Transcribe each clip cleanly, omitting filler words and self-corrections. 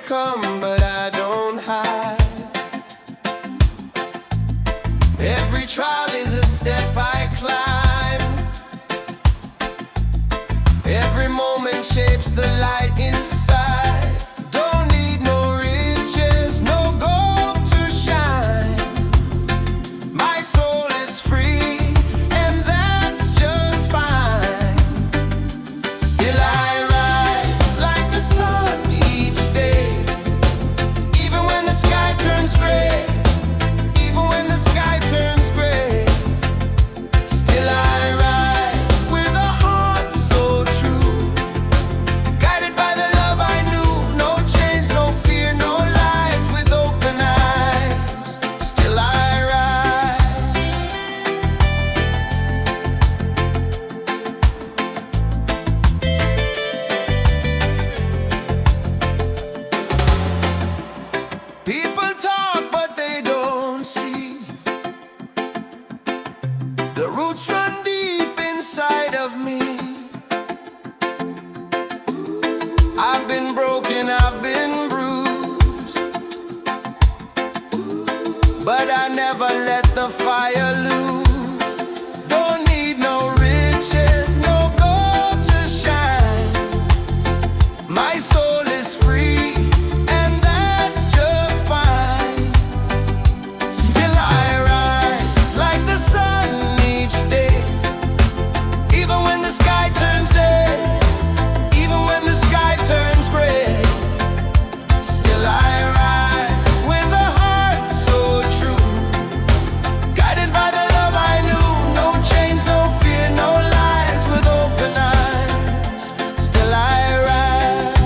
come, but I don't hide. Every trial is a step I climb. Every moment shapes the light inside. Don't need no riches, no gold to shine. My soul is free, and that's just fine. Still I rise like the sun each day, even when the sky turns gray. Even when the sky turns gray, still I rise with a heart so true, guided by the love I knew. No chains, no fear, no lies, with open eyes. Still I rise. People talk, but they don't see. The roots run deep inside of me. I've been broken, I've been bruised, but I never let the fire lose. Don't need no riches, no gold to shine. My soul is free, and that's just fine. Still I rise like the sun each day, even when the sky turns day, even when the sky turns gray. Still I rise with a heart so true, guided by the love I knew. No chains, no fear, no lies, with open eyes. Still I rise.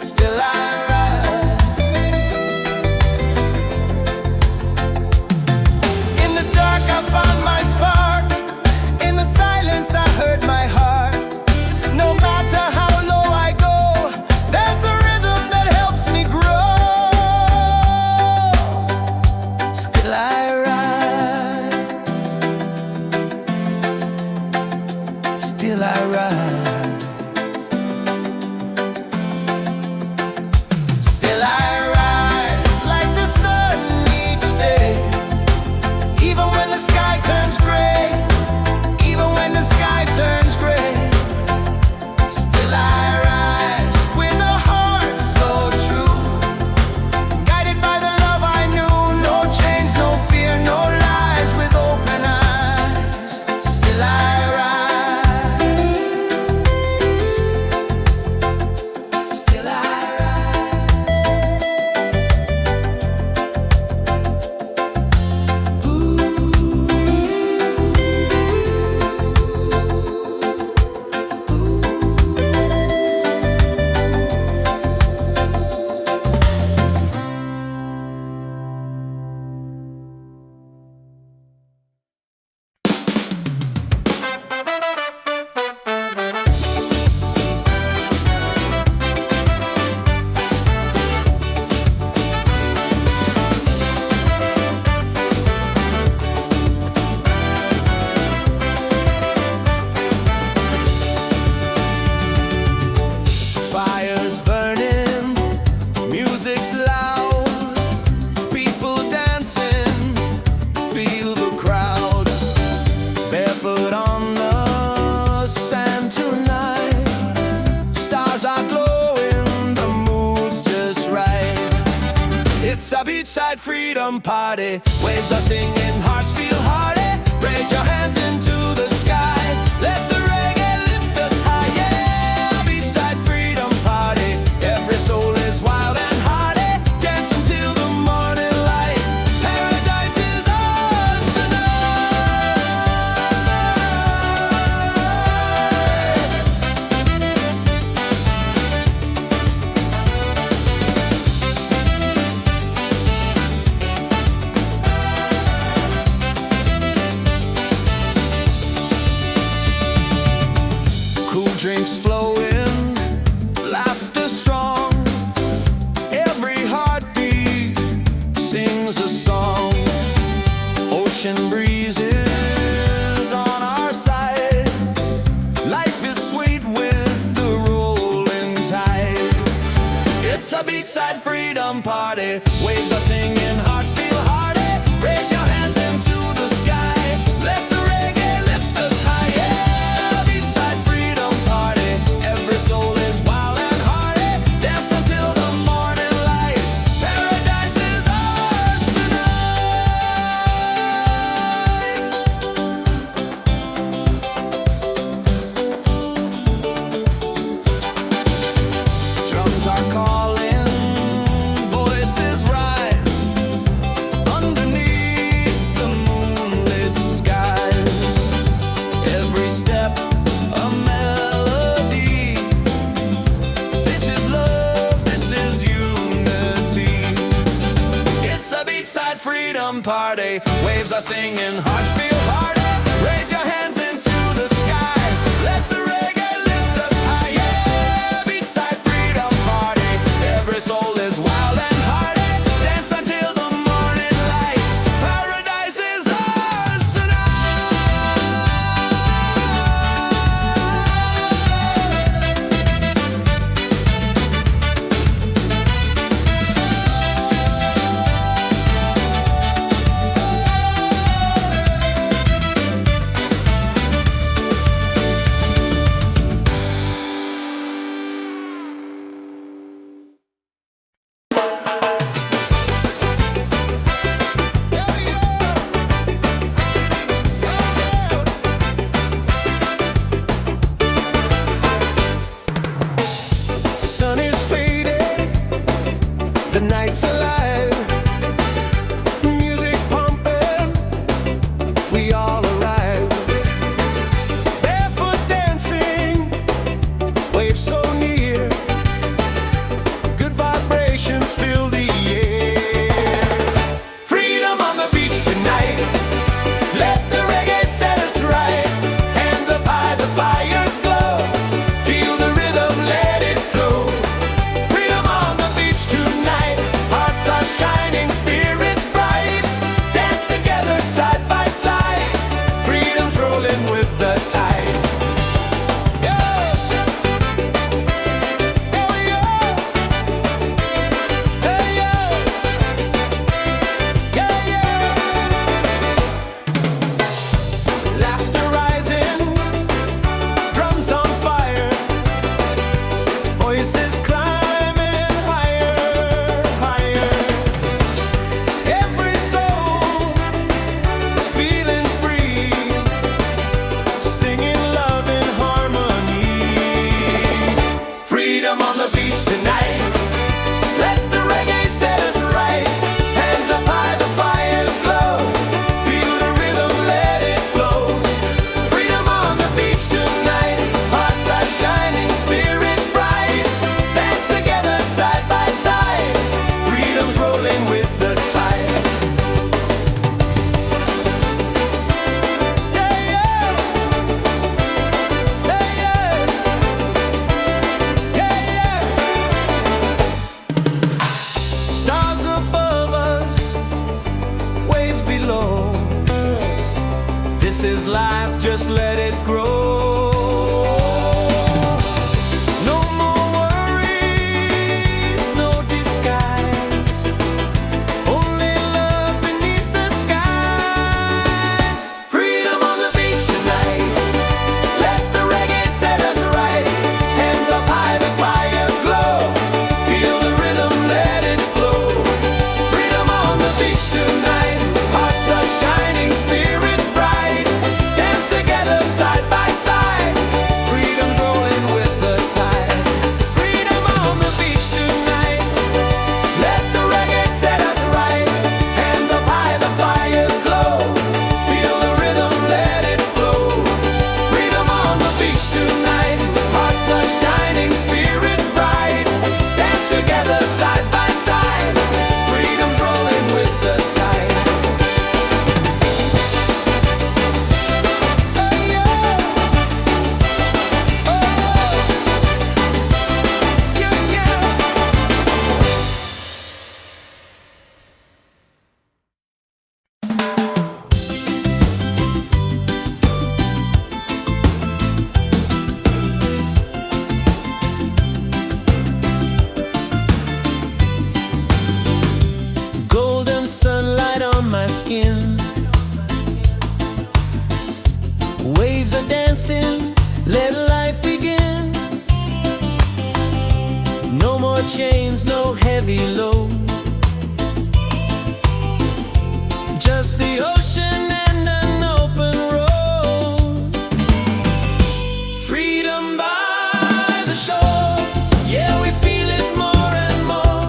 Still I rise. In the dark I found my spark. In the silence I heard my heart. No matter how low I go, there's a rhythm that helps me grow. Still I rise. Still I rise. Still I rise like the sun each day, even when the sky turns gray, even when the sky turns gray. Still I rise with a heart so true, guided by the love I knew. No chains, no fear, no lies, with open eyes. Still I rise. Still I Fire's burning, music's loud, people dancing, feel the crowd. Barefoot on the sand tonight, stars are glowing, the mood's just right. It's a beachside freedom party, waves are singing, hearts feel hearty. Raise your hands into the sky, let the reggae lift us high. Yeah, beachside freedom party, every soul is wild and hearty, dancing till the morning light. Paradise is ours tonight. beachside freedom party. Waves are singing, hearts feel hearty. Raise your hands into the sky. Let the reggae lift us high. Yeah, beachside freedom party. Every soul is wild and hearty. Dance until the morning light. Paradise is ours tonight. Drums are calling, voices rise underneath the moonlit skies. Every step a melody. This is love, this is unity. It's a beachside freedom party. Waves are singing, hearts feel hearty. Raise your hands into the sky. Let the reggae lift us high. Yeah, beachside freedom party. Every soul is wild and hearty. Dance until the morning light. Paradise is ours sun is fading, the night's alive. Music pumping, we all arrive. Barefoot dancing, waves so near. Good vibrations fill the air. Freedom on the beach tonight. Let the reggae set us right. Hands up high, the fires glow. Feel the rhythm, let it flow. Freedom on the beach tonight. Hearts are more chains, no heavy load. Just the ocean and an open road. Freedom by the shore, yeah, we feel it more and more.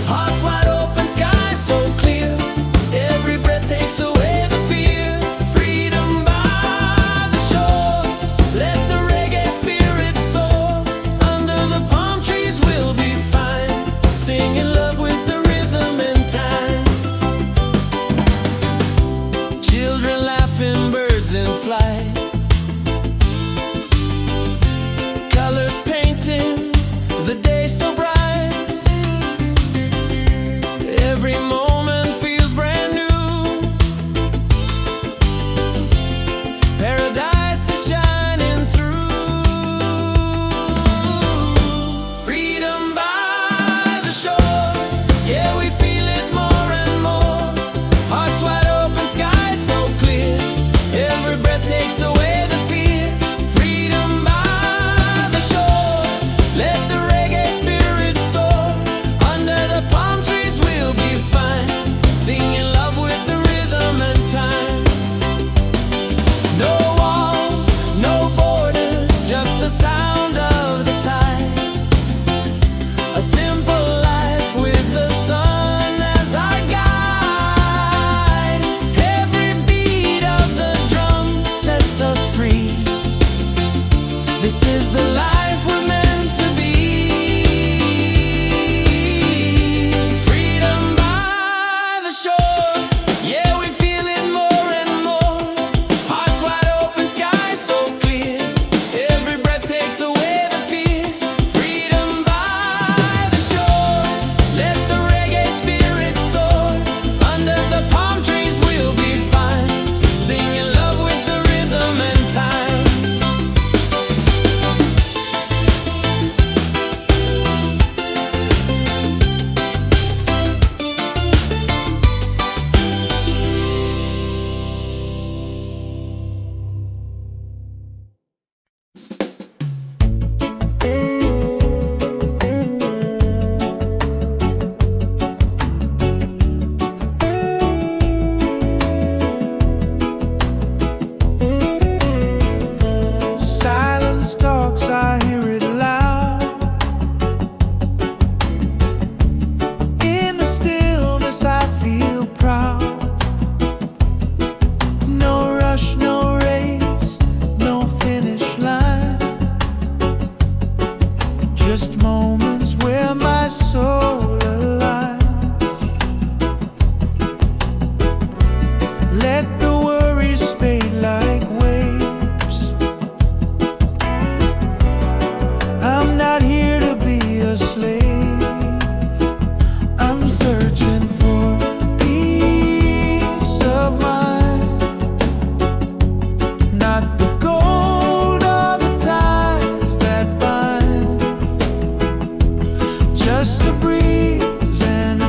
Hearts wide open, sky so clear. Every breath takes away the fear. Freedom by the shore, let the reggae spirit soar. Under the palm trees we'll be fine, singing love with the rhythm and time. Children laughing, birds in flight, colors painting the day so bright. Every moment feels brand new. Paradise is shining through. Freedom by the shore, yeah, we feel it more and more. Hearts wide open, sky so clear. Every breath takes away the fear. Freedom by the shore, let the reggae spirit soar. Under the palm trees we'll be fine, singing love with the rhythm and time. No walls, no borders, just the sound of the tide. A simple life with the sun as our guide. Every beat of the drum sets us free. This is the life we're meant to be. Freedom by the shore, yeah, we feel it more and more. Hearts wide open, sky so clear. Every breath takes away the fear. Freedom by the shore, let the reggae spirit soar. Under the palm trees we'll be fine, singing love with the rhythm and time. Silence talks, I hear it loud. In the stillness I feel proud. No rush, no race, no finish line. Just moments where my soul aligns. Let the worries fade like waves. I'm not here to be a slave. I'm searching for peace of mind. Not the gold or the ties that bind, just a breeze and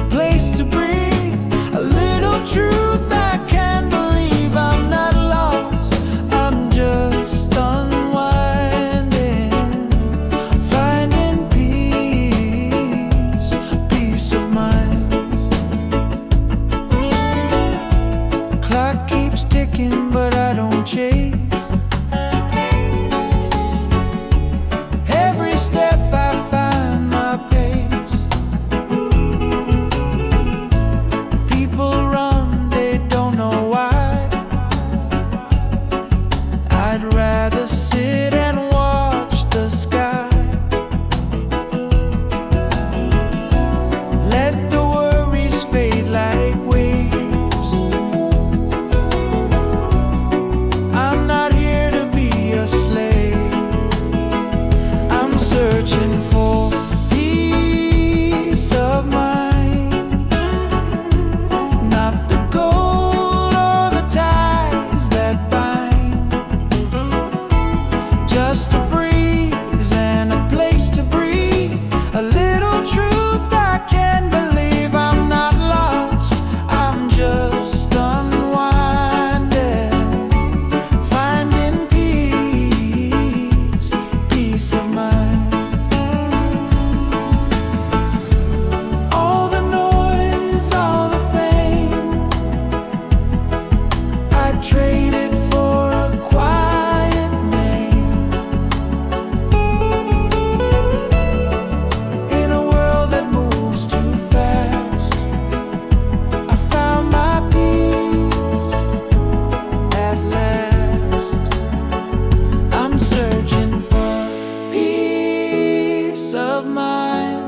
of mind.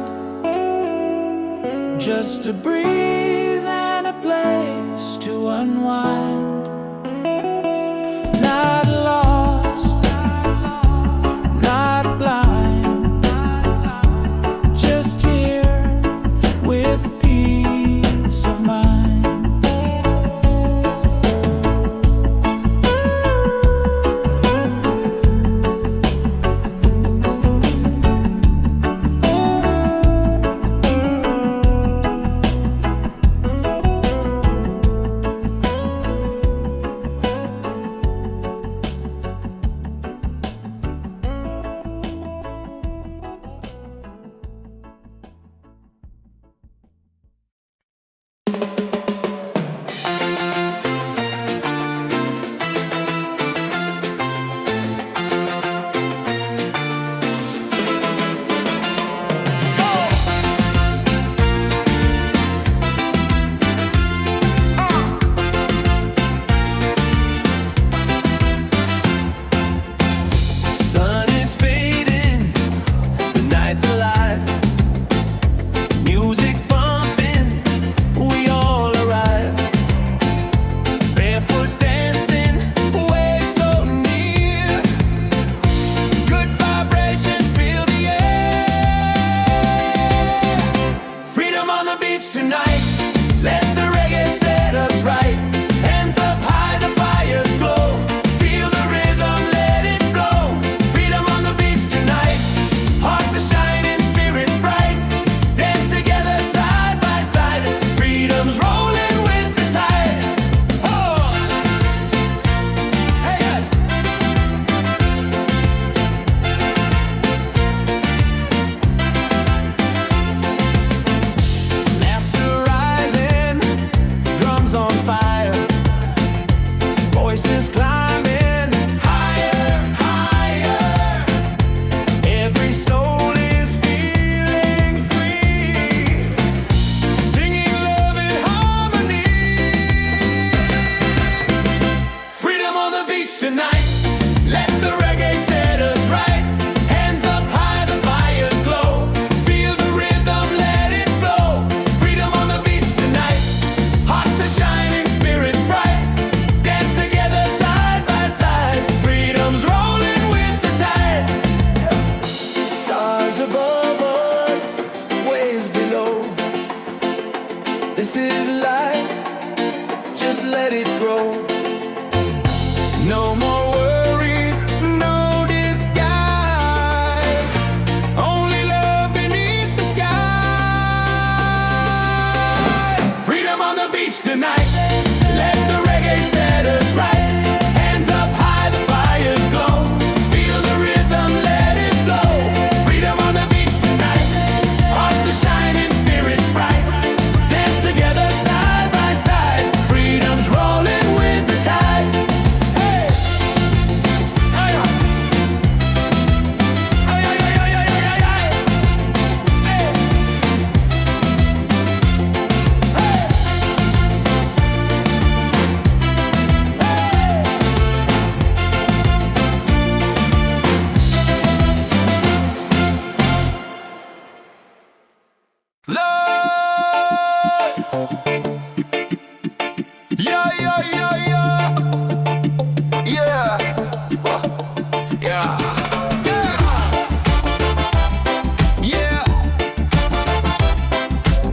Just a breeze and a place to unwind. Not lost, not blind, just here with peace of mind. Tonight, let the reggae set us right. Hands up high, the fires glow. Feel the rhythm, let it flow. Freedom on the beach tonight. Hearts are shining, spirits bright. Dance together side by side. Freedom's rolling with the tide. Oh! Hey, hey. Tonight, let the reggae set us right. Hands up high, the fires glow. Feel the rhythm, let it flow. Freedom on the beach tonight. Hearts are shining, spirits bright. Dance together side by side. Freedom's rolling with the tide. Stars above us, waves below. This is life, just let it grow. No more worries, no disguise. Only love beneath the sky. Freedom on the beach tonight. Let the reggae set us right. Hands up high, the fires glow. Feel the rhythm, let it flow. Freedom on the beach tonight. Hearts are shining, spirits bright. Dance together side by side. Freedom's rolling with the tide. Yeah, yeah, yeah, yeah. Yeah. Yeah. Yeah. Yeah.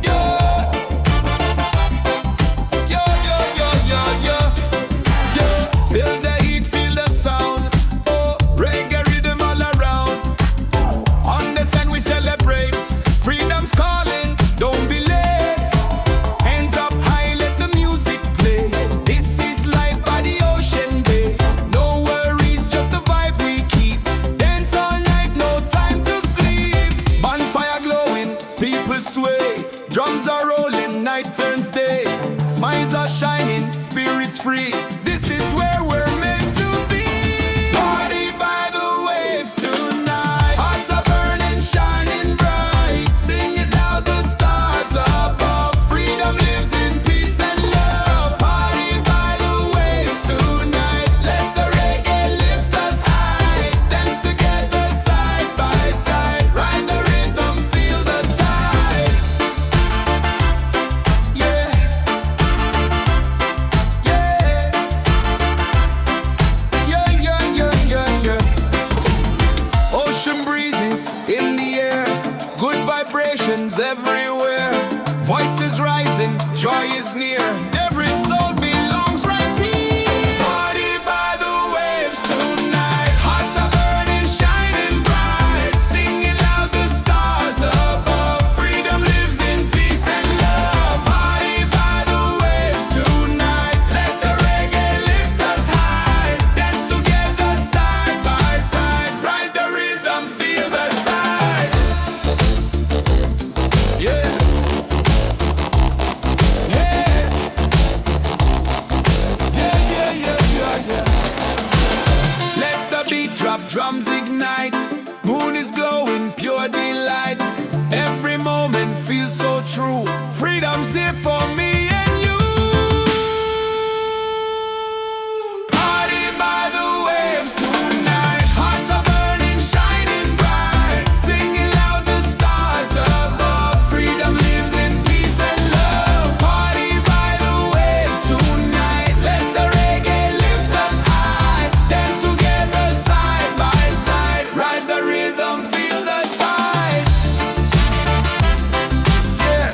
Yeah. Yeah, yeah, yeah, yeah, yeah. Yeah. Feel the heat, feel the sound. Oh, reggae rhythm all around. On the sun we celebrate. Freedom's calling, don't be late. Hands up high, let the music play. This is life by the ocean bay. No worries, just the vibe we keep. Dance all night, no time to sleep. Bonfire glowing, people sway. Drums are rolling, night turns day. Smiles are shining, spirits free. This is where we're meant to be. Party by the waves tonight. Hearts are burning, shining bright. Sing it loud, the stars above. Freedom lives in peace and love. Party by the waves tonight. Let the reggae lift us high. Dance together side by side. Ride the rhythm, celebrations everywhere. Voices rising, joy is near. Every soul belongs right here. Party by the waves tonight. Hearts are burning, shining bright. Singing loud, the stars above. Freedom lives in peace and love. Party by the waves tonight. Let the reggae lift us high. Dance together side by side. Ride the rhythm, feel the tide. Yeah. Drums ignite, moon is glowing, pure delight. Every moment feels so true. Freedom's here for me and you. Party by the waves tonight. Hearts are burning, shining bright. Singing loud, the stars above. Freedom lives in peace and love. Party by the waves tonight. Let the reggae lift us high. Dance together side by side. Ride the rhythm, feel the tide. Yeah.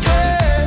Yeah. Yeah.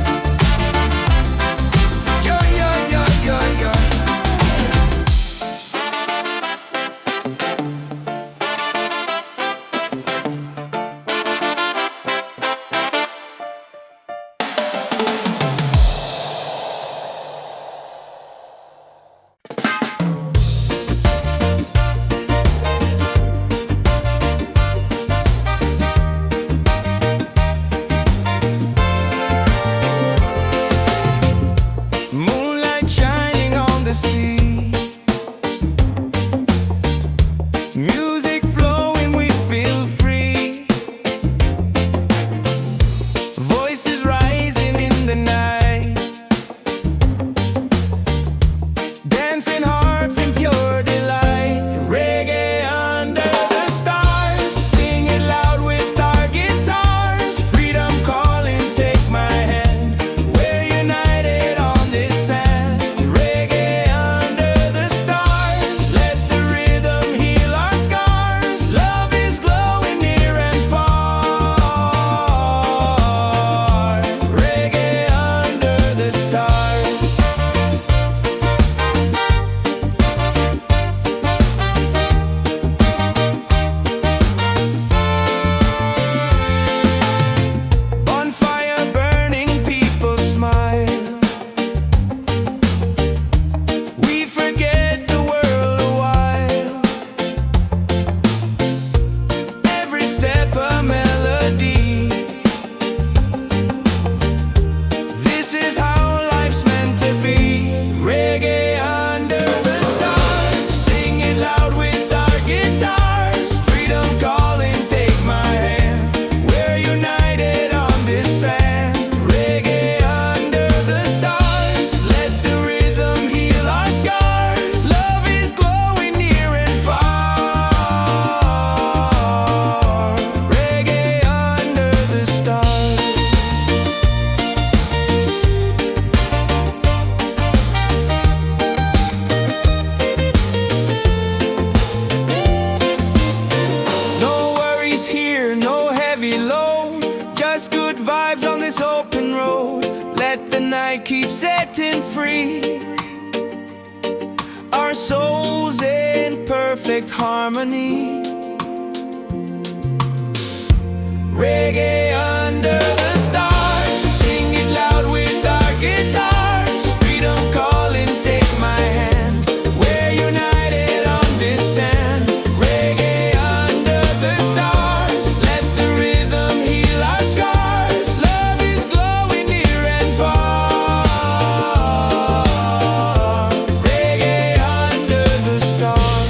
Moonlight shining on the sea. Music flowing, we feel free. Voices rising in the night. Dancing hearts in pure delight. Reggae under the stars. Singing loud with our guitars. Freedom calling, take my hand. We're united on this sand. Reggae under the stars. Let the rhythm heal our scars. Love is glowing near and far. Reggae under the stars. Bonfire burning, people smile. We forget the world a while. Every step a melody. This is how life's meant to be. Reggae under the stars. Singing loud with our guitars. Freedom calling, take my hand. We're united on this sand. Reggae under the stars. Let the rhythm heal our scars. Love is glowing near and far. Reggae under the stars. No worries here, no heavy load. Just good vibes on this open road. Let the night keep setting free. Our souls in perfect harmony. Reggae under the stars. Sing it loud with our guitars. Freedom calling, take my hand. We're united on this sand. Reggae under the stars. Let the rhythm heal our scars. Love is glowing near and far. Reggae under the stars.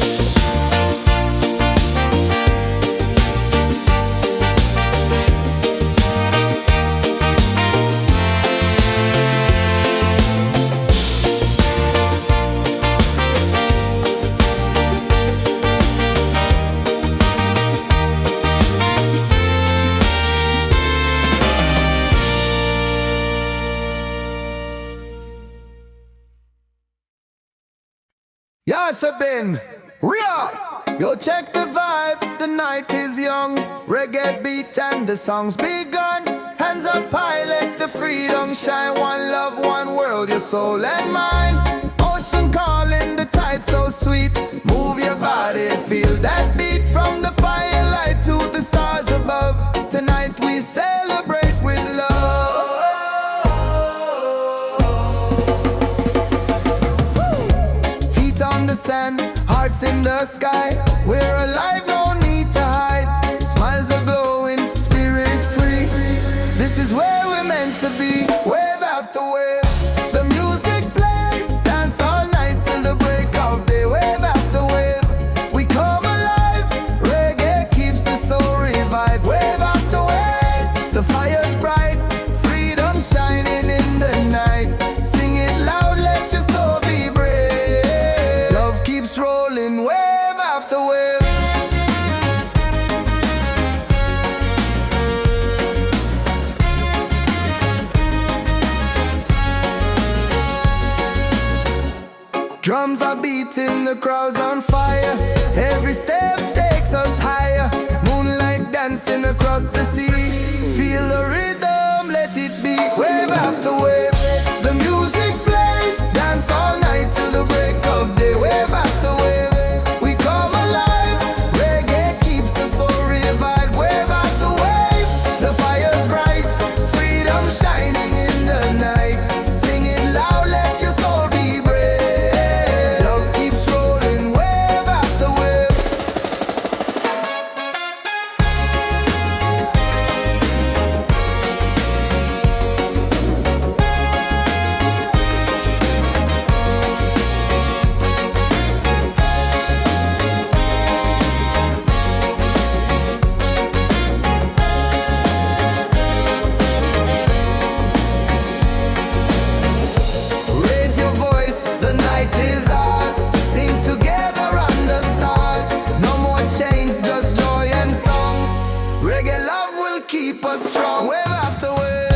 Yes, I've been real. Yo, check the vibe, the night is young. Reggae beat and the song's begun. Hands up high, let the freedom shine. One love, one world, your soul and mind. Ocean calling, the tide so sweet. Move your body, feel that beat. From the firelight to the stars above, tonight we celebrate with love. Feet on the sand, hearts in the sky. We're alive, no need to hide. Smiles are glowing, spirit free. This is where we're meant to be. Wave after wave, the music plays. Dance all night till the break of day. Wave after wave, we come alive. Reggae keeps the soul revived. Wave after wave, the fire's bright. Freedom shining in the night. Sing it loud, let your soul be brave. Love keeps rolling, wave after wave. Drums are beating, the crowd's on fire. Every step takes us higher. Moonlight dancing across the sea. Feel the rhythm, let it be. Wave after wave, the music plays. Dance all night till the break of day. Wave after wave, we come alive. Reggae keeps the soul revived. Wave after wave, the fire's bright. Freedom shining in the night. Sing it loud, let your soul be brave. Keep us strong, wave after wave.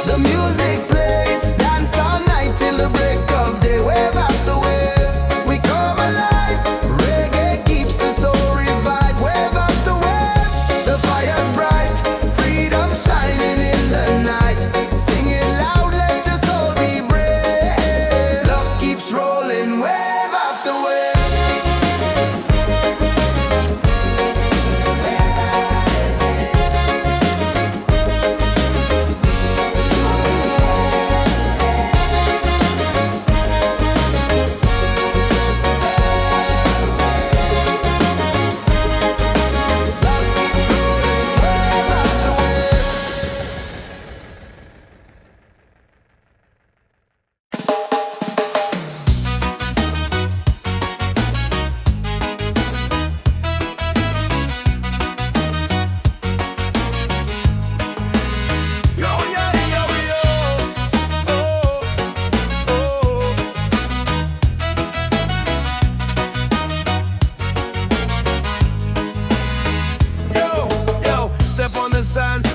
The music plays, dance all night till the break of day. Wave after wave, we come alive. Reggae keeps the soul revived. Wave after wave, the fire's bright. Freedom shining in the night. Sing it loud, let your soul be brave. Love keeps rolling, wave after wave.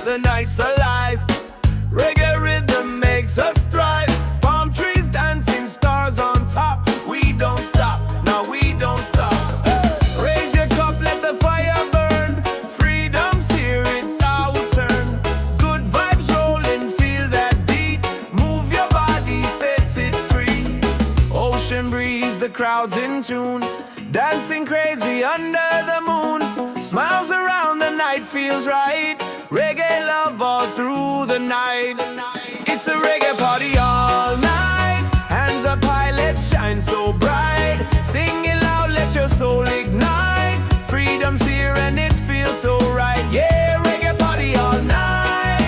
The night's alive. Reggae rhythm makes us thrive. Palm trees dancing, stars on top. We don't stop, no we don't stop. Raise your cup, let the fire burn. Freedom's here, it's our turn. Good vibes rolling, feel that beat. Move your body, set it free. Ocean breeze, the crowd's in tune. Dancing crazy under the moon. Smiles around, the night feels right. Reggae love all through the night. It's a reggae party all night. Hands up high, let's shine so bright. Sing it loud, let your soul ignite. Freedom's here and it feels so right. Yeah, reggae party all night.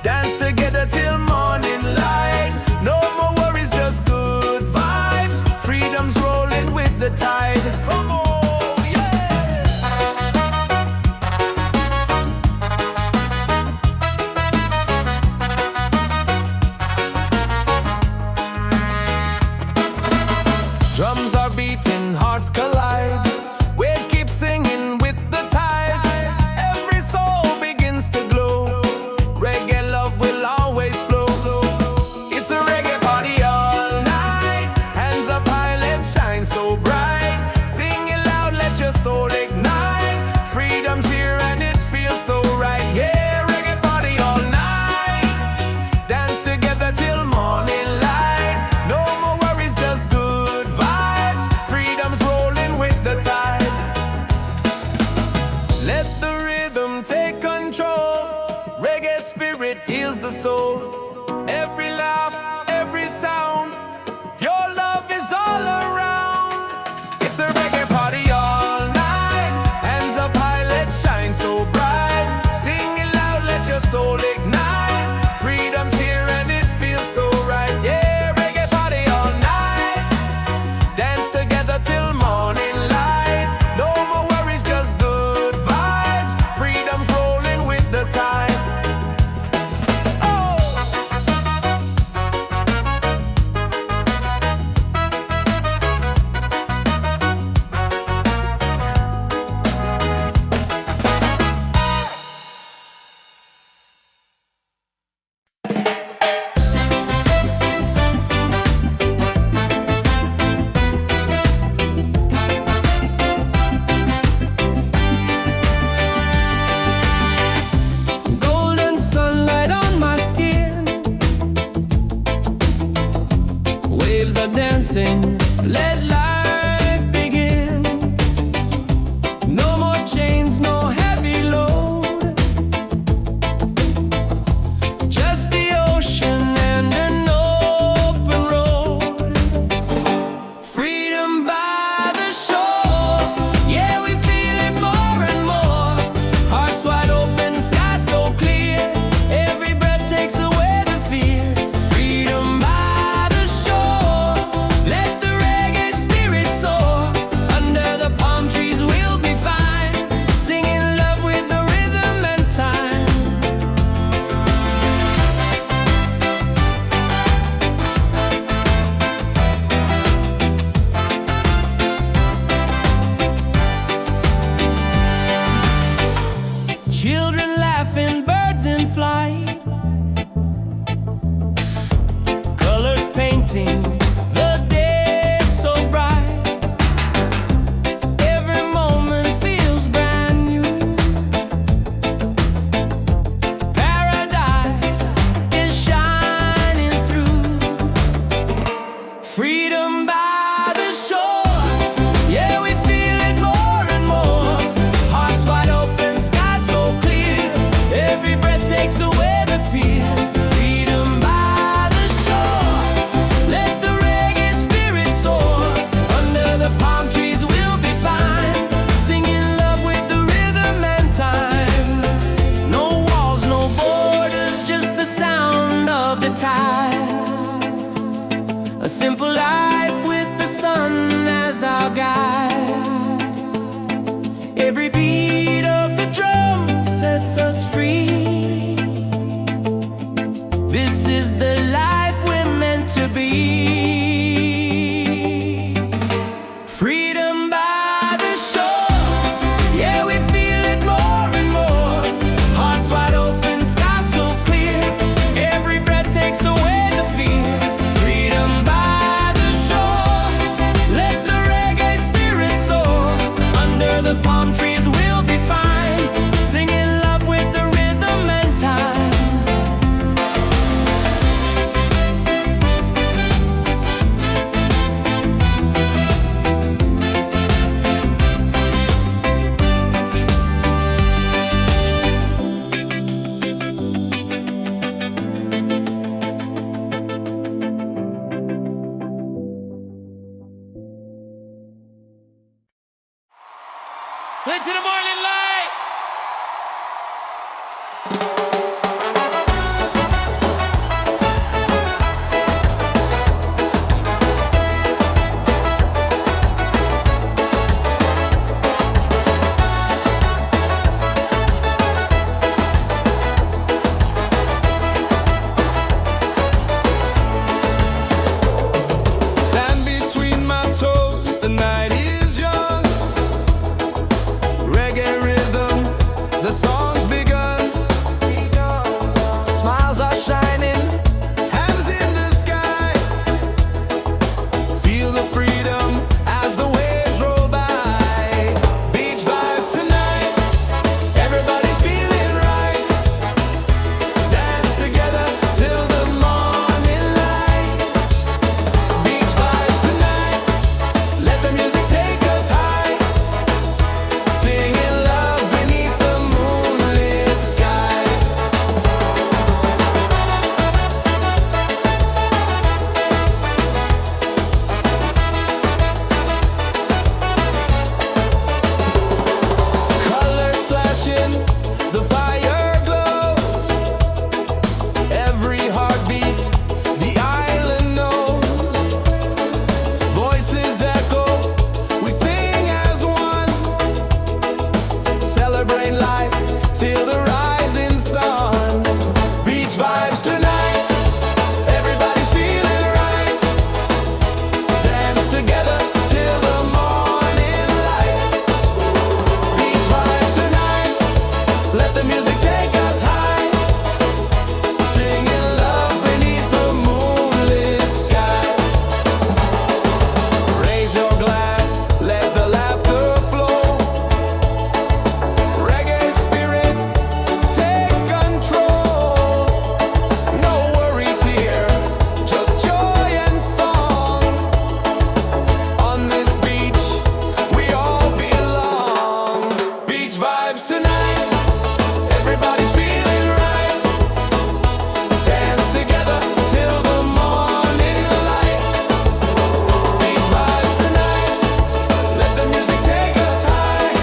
Dance together till morning light. No more worries, just good vibes. Freedom's rolling with the tide. Come on. Drums are beating, hearts collide. Waves keep singing with the tide. Every song the soul. Every laugh, every sound, your love is all around. It's a reggae party all night. Hands up high, let's shine so bright. Sing it loud, let your soul ignite. Freedom's here and it feels so right. Yeah, reggae party all night. Dance together till morning light. No more worries, just good vibes. Freedom's rolling with the tide. Golden sunlight on my skin. Waves are dancing. Let life begin. No more chains, no heavy load. Just the ocean and an open road. Freedom by the shore. Yeah, we feel it more and more. Hearts wide open, sky so clear. Every breath takes away the fear. Freedom by the shore. Let the reggae spirit soar. Under the palm trees we'll be fine. Singing love with the rhythm and time. Children laughing, birds in flight. Colors painting the day so bright. Every moment feels brand new. Paradise is shining through. Freedom by the shore. Yeah, we feel it more and more. Hearts wide open, sky so clear. Every breath takes away the fear. Freedom by the shore. Let the reggae spirit soar. Under the palm trees we'll be fine. Singing love with the rhythm and time. No walls, no borders, just the sound of the tide. A simple life with the sun as our guide. Every beat of the drum sets us free. This is the life we're meant to be. Freedom by the shore. Yeah, we feel it more and more. Hearts wide open, sky so clear. Every breath takes away the fear. Freedom by the shore. Let the reggae spirit soar. Under the palm trees we'll be fine. Singing love with the rhythm and time. Into the morning light. Sand between my toes, the night is young. Reggae rhythm, the song's begun. the music take us high, singing love beneath the moonlit sky. Raise your glass, let the laughter flow. Reggae spirit takes control. No worries here, just joy and song. On this beach, we all belong. Beach vibes tonight, everybody's feeling right. Dance together till the morning light. Beach vibes tonight, let the music take us high,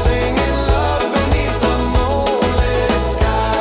singing love beneath the moonlit sky.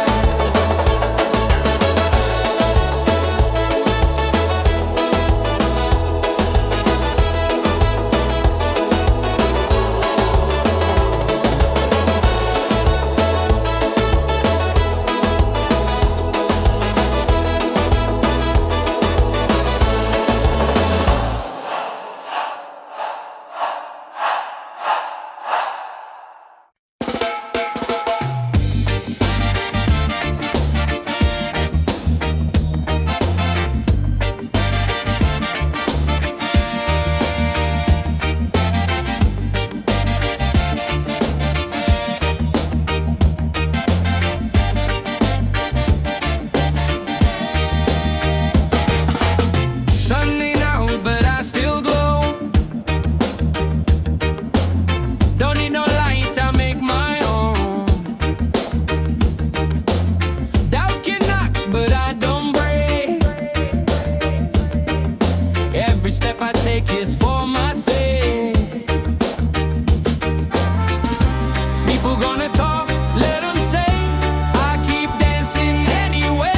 Sunday now, but I still glow. Don't need no light, I make my own. Doubt can knock, but I don't break. Every step I take is for my sake. People gonna talk, let them say. I keep dancing anyway.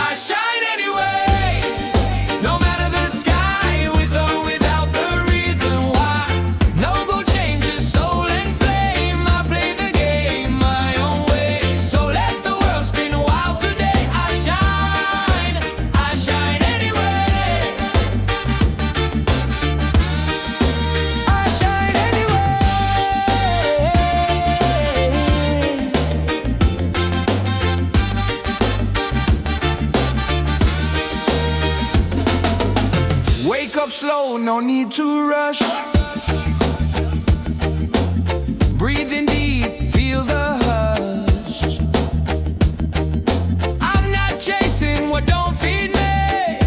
I shine anyway, no matter the sky, with or without the reason why. No gold changes soul and flame. I play the game my own way. So let the world spin wild today. I shine anyway. I shine anyway. Wake up slow, no need to rush. Breathe in deep, feel the hush. I'm not chasing what don't feed me.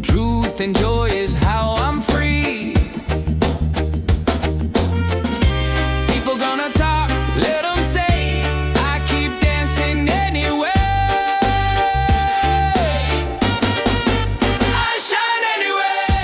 Truth and joy is how I'm free. People gonna talk, let them say. I keep dancing anyway. I shine anyway.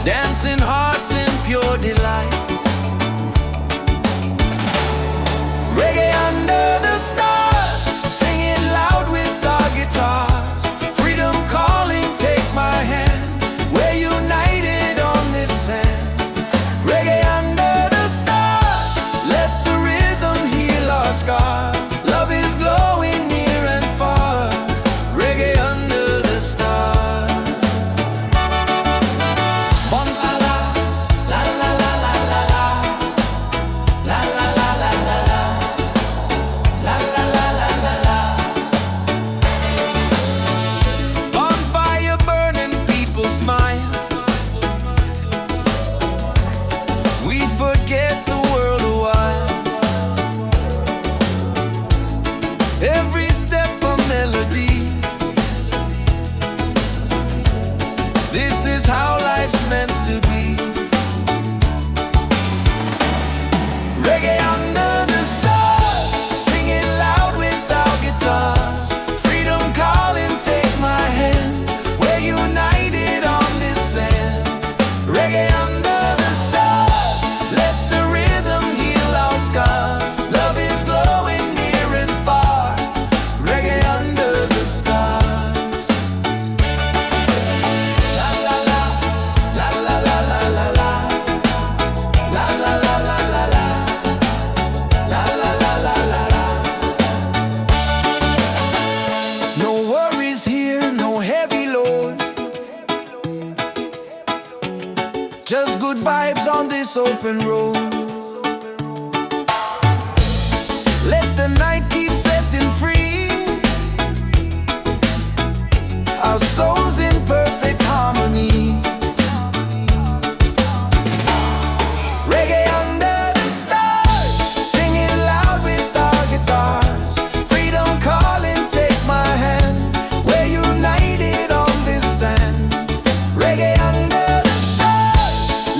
dancing hearts in pure delight. Reggae under the stars, singing loud with our guitars. Freedom calling, take my hand. We're united on this sand. Reggae under the stars, let the rhythm heal our scars. Love is glowing near and far. Reggae under the stars. Bon la la, la la la la la la, la la la la la la, la la la la la la. Bonfire burning, people smile. We forget the world a while. Every step a melody. This is how life's meant to be. Reggae under the stars, singing loud with our guitars. Freedom calling, take my hand. We're united on this sand. Reggae under the stars, let the rhythm heal our scars. Love is glowing near and far. Reggae under the stars. La la la, la la la la la la, la la la la la la, la la la la la la. No worries here, no heavy load. Just good vibes on this open road. Let the night keep setting free. Our souls in perfect harmony. Reggae under the stars, singing loud with our guitars. Freedom calling, take my hand. We're united on this sand. Reggae under the stars,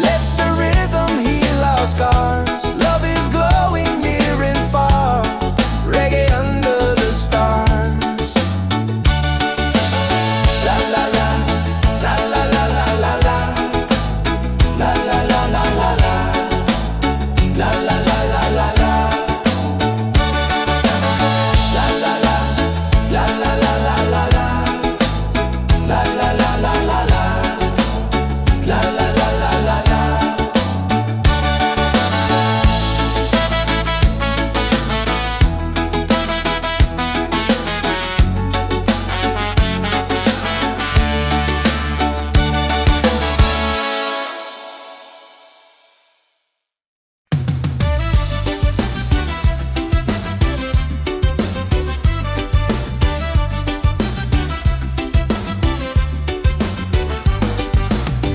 let the rhythm heal our scars. Love is glowing near and far. Reggae under the stars. La la la, la la la la la la, la la la la la la, la la la la la la, la la la, la la la la la la, la la la la la la, la la la la la la.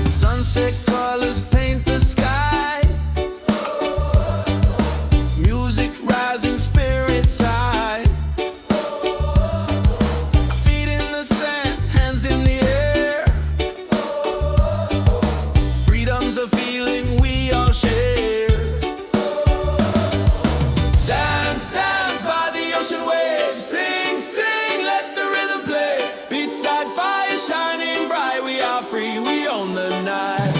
Sunset colors paint the sky. Music rising, spirits high. Feet in the sand, hands in the air. Freedom's a feeling we all share. Dance, dance by the ocean waves. Sing, sing, let the rhythm play. Beachside fire shining bright. We are free, we own the night.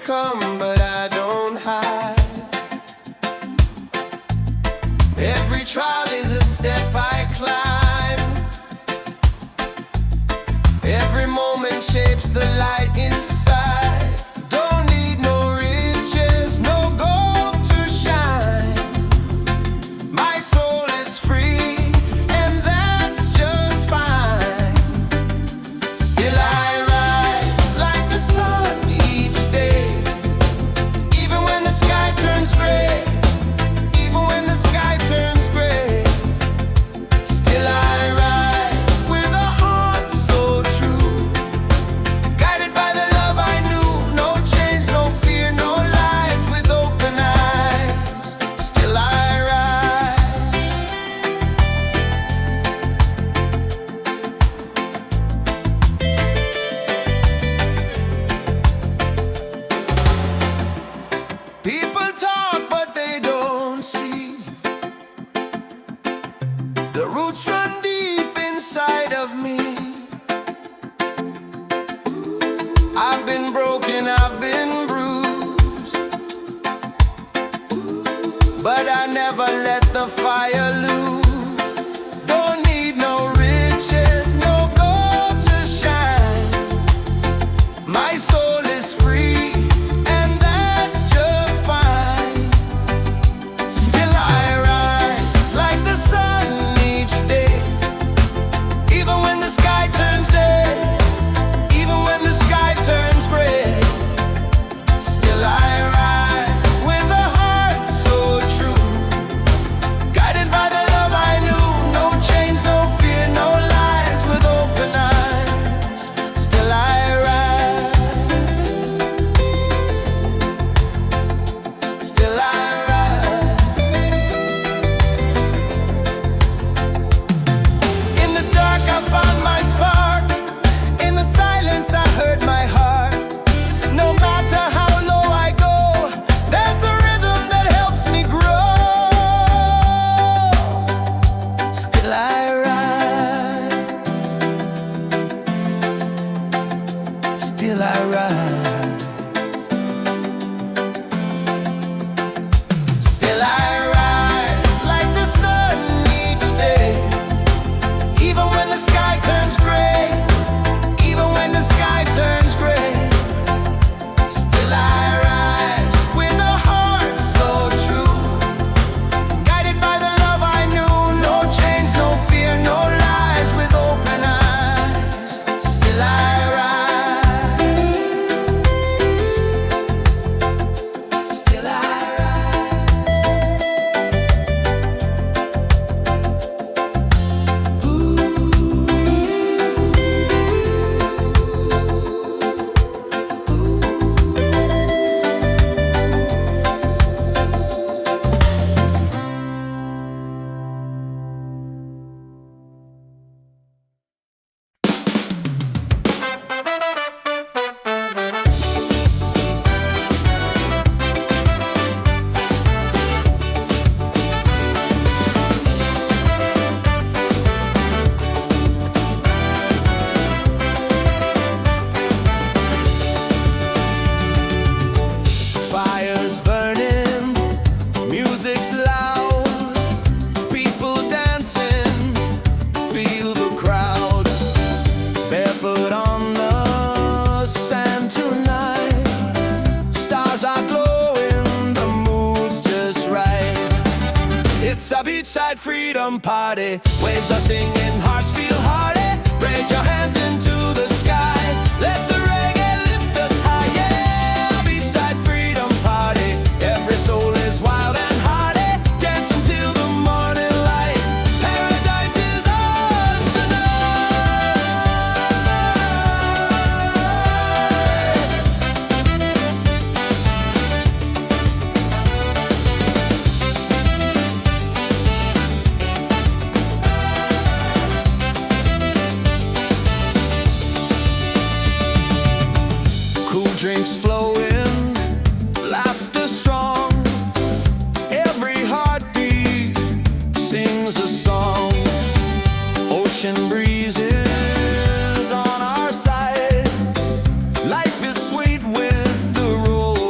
come, but I don't hide. Every trial is a step I climb. Every moment shapes the light inside. Don't need no riches, no gold to shine. My soul is free, and that's just fine. Still I rise like the sun each day, even when the sky turns gray. Even when the sky turns gray, still I rise with a heart so true, guided by the love I knew. No chains, no fear, no lies, with open eyes. Still I rise. People talk, but they don't see. The roots run deep inside of me. I've been broken, I've been bruised, but I never let the fire lose. Don't need no riches, no gold to shine. My soul is free, and that's just fine. Still I rise like the sun each day, even when the sky turns day, even when the sky turns gray. Still I rise with a heart so true, guided by the love I knew. No chains, no fear, no lies, with open eyes. Still I rise. Still I rise. In the dark I found my spark. In the silence I heard my heart. No matter how low I go, there's a rhythm that helps me grow. Still I rise. Still I rise. Still I rise like the sun each day, even when the sky turns gray, even when the sky turns gray. Still I rise with a heart so true, guided by the love I knew. No chains, no fear, no lies, with open eyes. Still I rise. Still I Fire's burning, music's loud, people dancing, feel the crowd. Barefoot on the sand tonight, stars are glowing, the mood's just right. It's a beachside freedom party, waves are singing, hearts feel hearty. Raise your hands into the sky, let the reggae lift us high. Yeah, beachside freedom party, every soul is wild and hearty. Dance until the morning light, paradise is ours tonight. Cool drinks flowing, laughter strong. Every heartbeat sings a song. Ocean breezes on our side. Life is sweet with the roll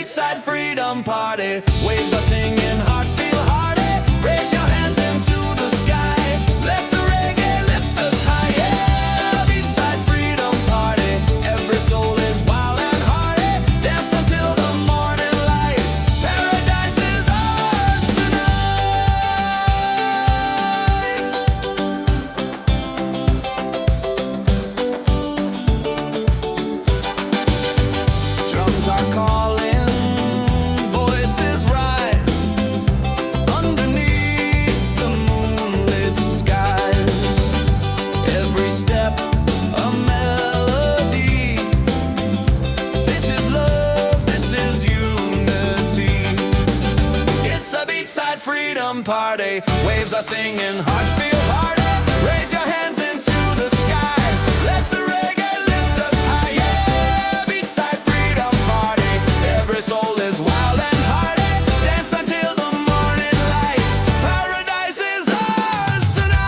beachside freedom party. Waves are singing, hearts feel hearty. Raise your hands into the sky. Let the reggae lift us high. Yeah, beachside freedom party. Every soul is wild and hearty. Dance until the morning light. Paradise is ours tonight. Drums are calling, voices rise underneath the moonlit skies. Every step a melody. This is love, this is unity. It's a beachside freedom party. Waves are singing, hearts feel hearty. Raise your hands into the sky. Let the reggae lift us high. Yeah, beachside freedom party. Every soul is wild and hearty. Dance until the morning light. Paradise is ours tonight.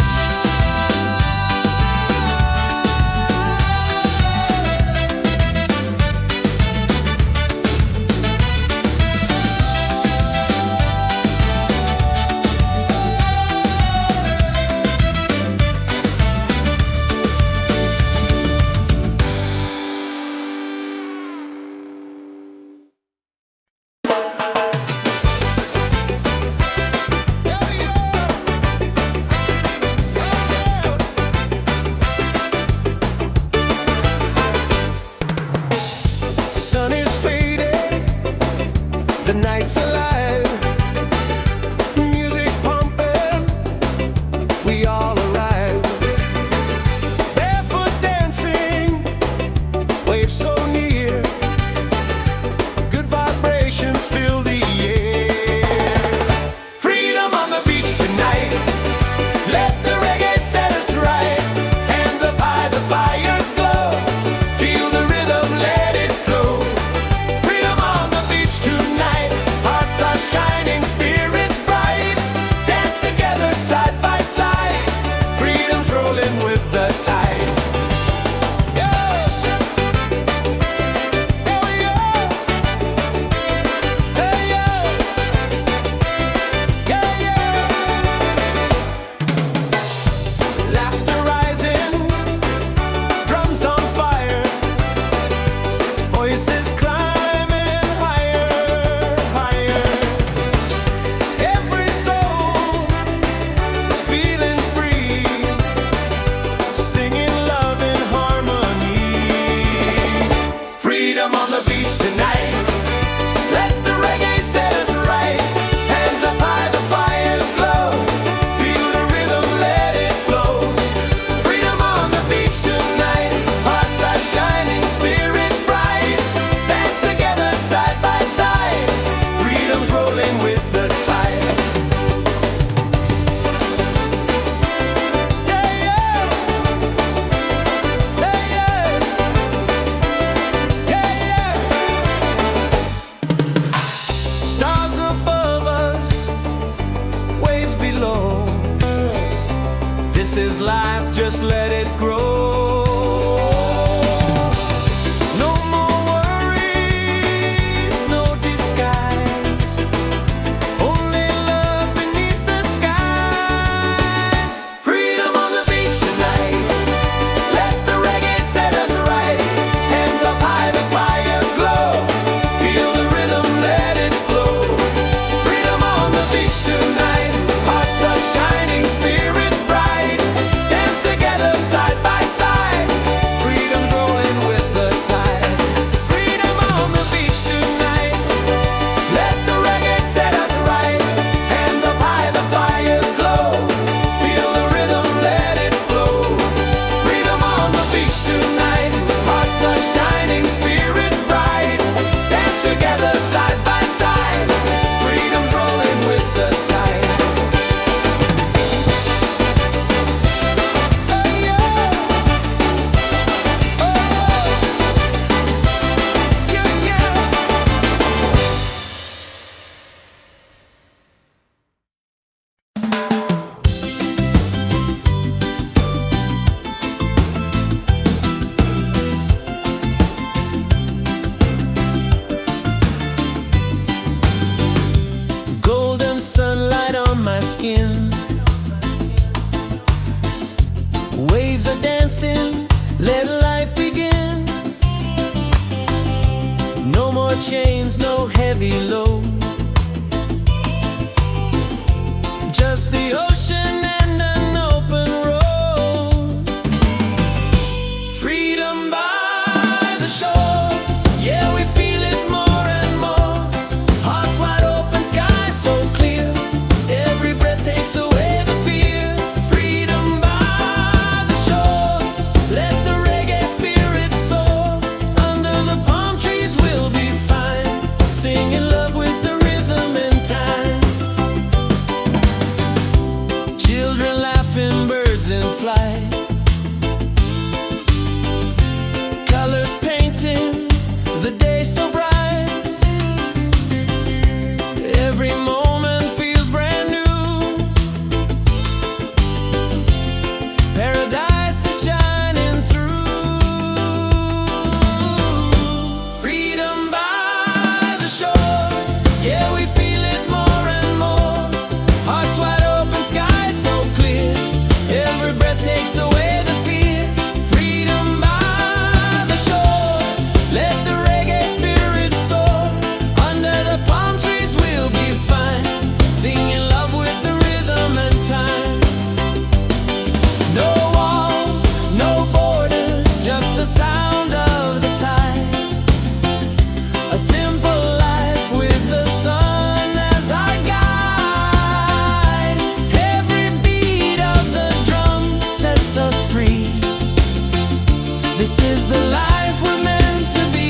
This is the life we're meant to be.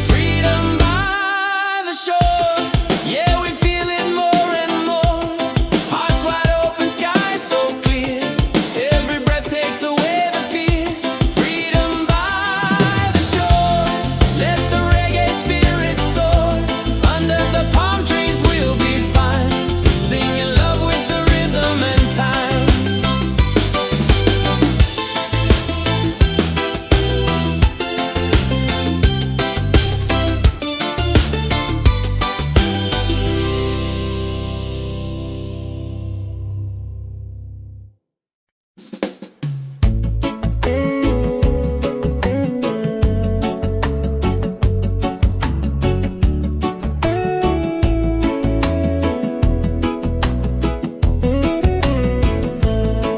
Freedom by the shore. Yeah, we feel it more and more. Hearts wide open, sky so clear. Every breath takes away the fear. Freedom by the shore. Let the reggae spirit soar. Under the palm trees we'll be fine. Singing love with the rhythm and time.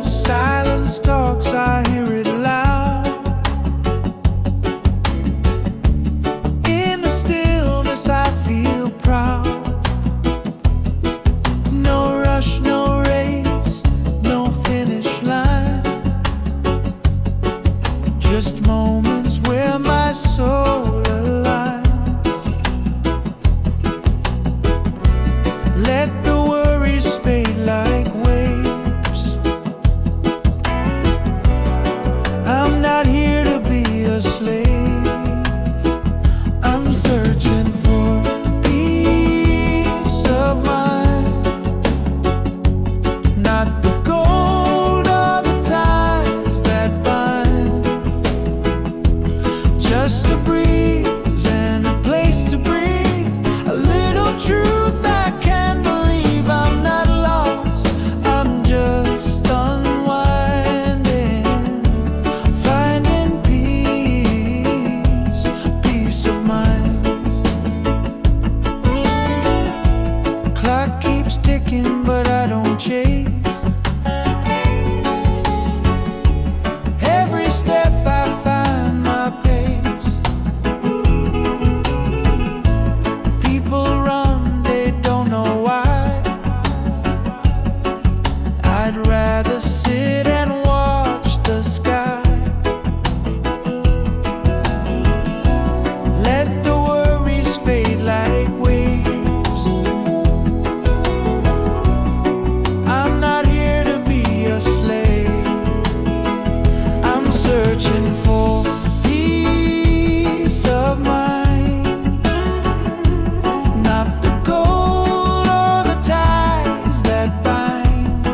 Silence talks, I hear it loud. In the stillness I feel proud. No rush, no race, no finish line. Just moments where my soul aligns. Let the worries fade like waves. I'm not here to be a slave. I'm searching for peace of mind. Not the gold or the ties that bind. Just a breeze and a place to breathe. A little truth I can believe. I'm not lost, I'm just unwinding. Finding peace, peace of mind. Clock keeps ticking, but I don't chase. Every step I find my pace. People run, they don't know why. I'd rather sit and watch the sky. Let the worries fade like waves. I'm not here to be a slave. I'm searching for peace of mind. Not the gold or the ties that bind.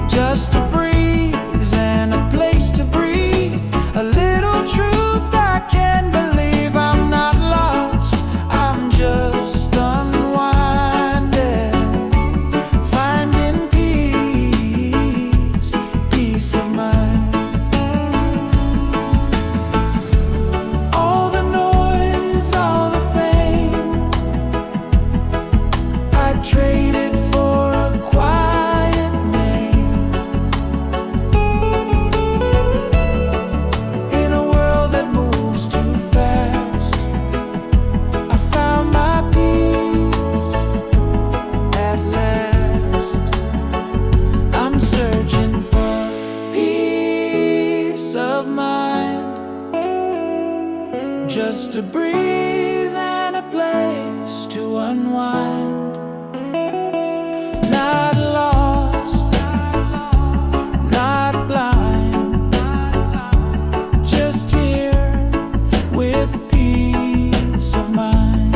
Just a breeze and a place to breathe. A little truth I can believe. I'm not lost, I'm just unwinding. Finding peace, peace of mind. All the noise, all the fame, I traded for a quiet name. In a world that moves too fast, I found my peace at last. I'm searching for peace of mind. Just a breeze and a place to unwind. Not lost, not blind. Just here with peace of mind.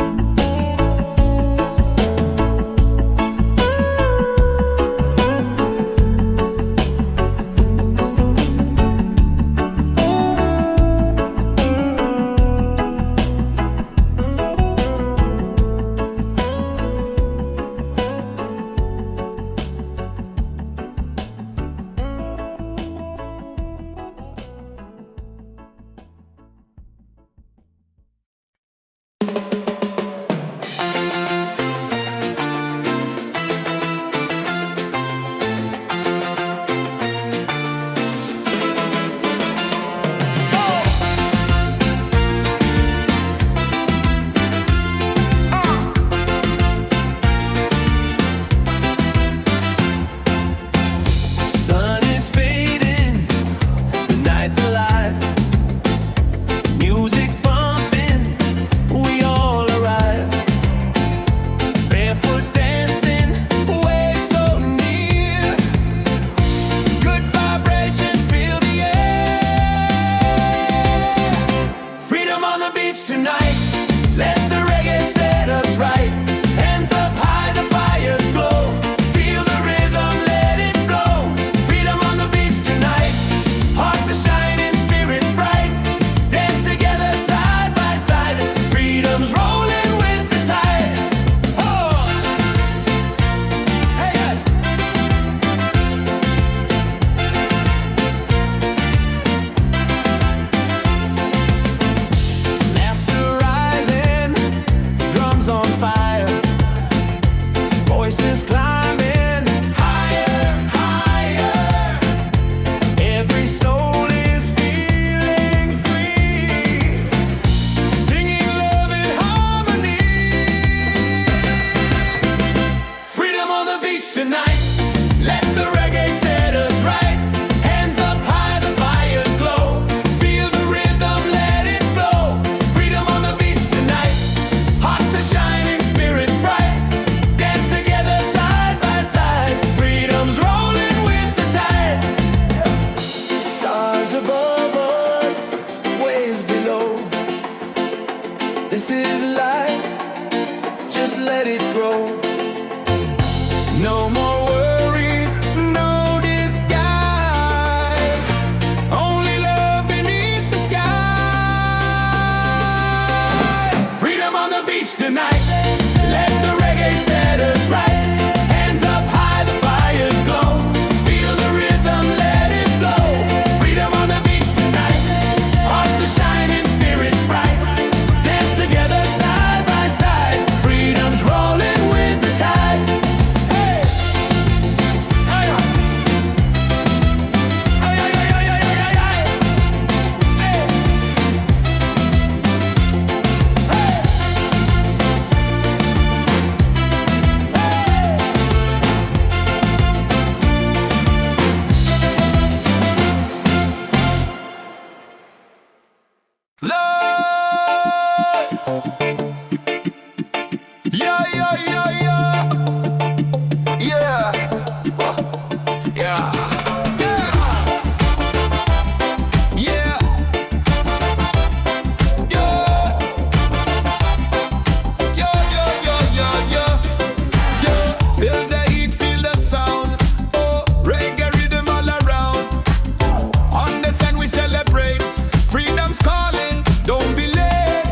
Yeah. Yo, yo, yo, yo, yo. Feel the heat, feel the sound. Oh, reggae rhythm all around. On the sun we celebrate. Freedom's calling, don't be late.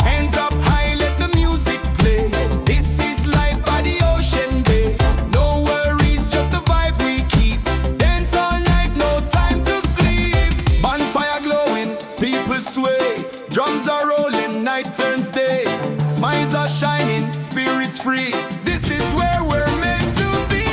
Hands up high, let the music play. This is life by the ocean bay. No worries, just the vibe we keep. Dance all night, no time to sleep. Bonfire glowing, people sway. Drums are rolling, night turns day. Smiles are shining, spirits free. This is where we're meant to be.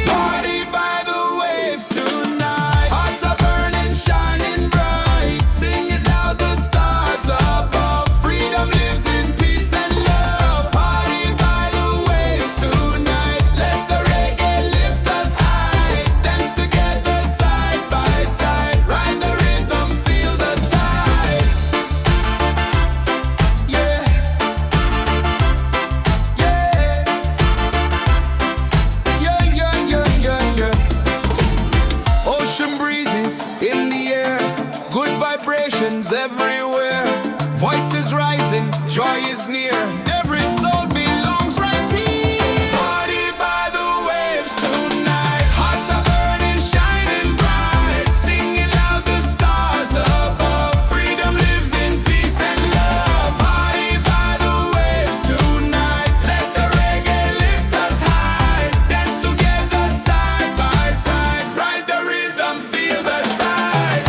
Party by the waves tonight. Hearts are burning, shining bright. Sing it loud, the stars above. Freedom lives in peace and love. Party by the waves tonight. Let the reggae lift us high. Dance together side by side. Ride the rhythm, feel the tide. Yeah. Yeah. Yeah, yeah, yeah, yeah, yeah. Ocean breezes in the air, good vibrations everywhere. Voices rising, joy is near. Every soul belongs right here. Party by the waves tonight. Hearts are burning, shining bright. Singing loud, the stars above. Freedom lives in peace and love. Party by the waves tonight. Let the reggae lift us high. Dance together side by side. Ride the rhythm, feel the tide.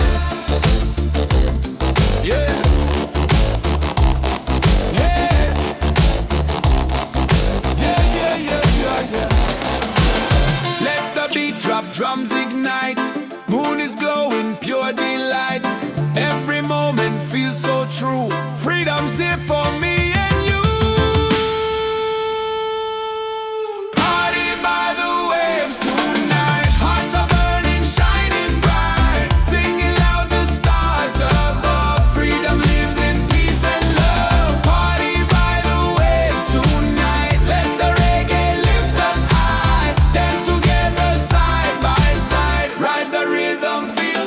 Yeah. Yeah. Yeah, yeah, yeah, yeah, yeah. Let the beat drop, drums ignite. Moon is glowing, pure delight. Every moment feels so true. Freedom's here for me and you. Party by the waves tonight. Hearts are burning, shining bright. Singing loud, the stars above. Freedom lives in peace and love. Party by the waves tonight. Let the reggae lift us high. Dance together side by side. Ride the rhythm, feel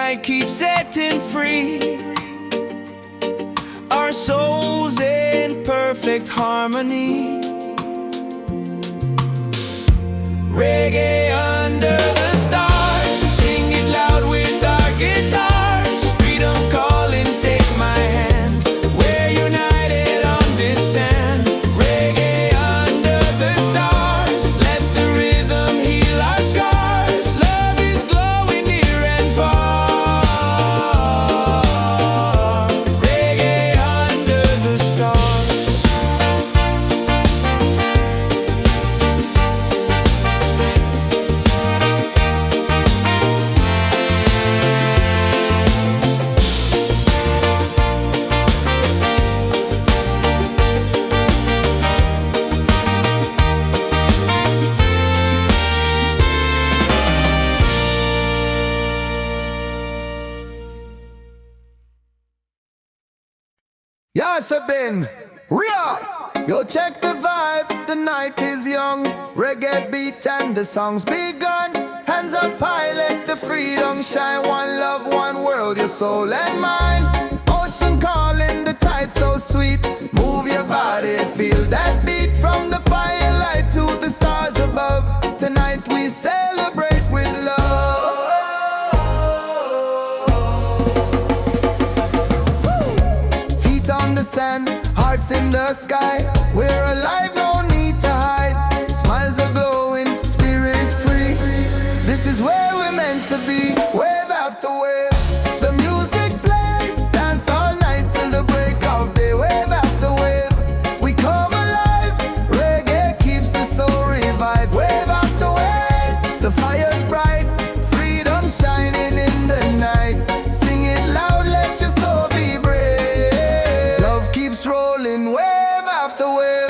night keeps setting free our souls in perfect harmony. Reggae under the stars, sing it loud with our guitars. Freedom calling, take my hand. We're united on this sand. Reggae under the stars, let the rhythm heal our scars. Love is glowing near and far. Reggae under the stars. Yes, I've been real. Yo, check the vibe, the night is young. Reggae beat and the song's begun. Hands up high, let the freedom shine. One love, one world, your soul and mind. Ocean calling, the tide so sweet. Move your body, feel that beat. From the firelight to the stars above. Tonight we celebrate with love. On the sand, hearts in the sky. We're alive, no need to hide. Smiles are glowing, spirit free. This is where we're meant to be. Wave after wave, the music plays. Dance all night till the break of day. Wave after wave, we come alive. Reggae keeps the soul revived. Wave after wave, the fire's bright. Freedom shining in the night. Sing it loud, let your soul be brave. Rolling wave after wave.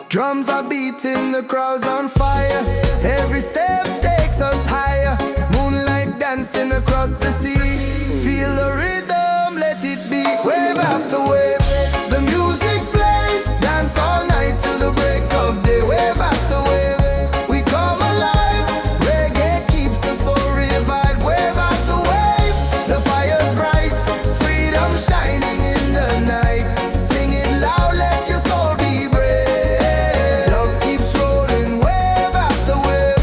Drums are beating, the crowd's on fire. Every step takes us higher. Moonlight dancing across the sea. Feel the rhythm, let it be. Wave after wave, the music plays. Dance all night till the break of day. Wave after wave, we come alive. Reggae keeps the soul revived. Wave after wave, the fire's bright. Freedom shining in the night. Sing it loud, let your soul be brave. Love keeps rolling, wave after wave.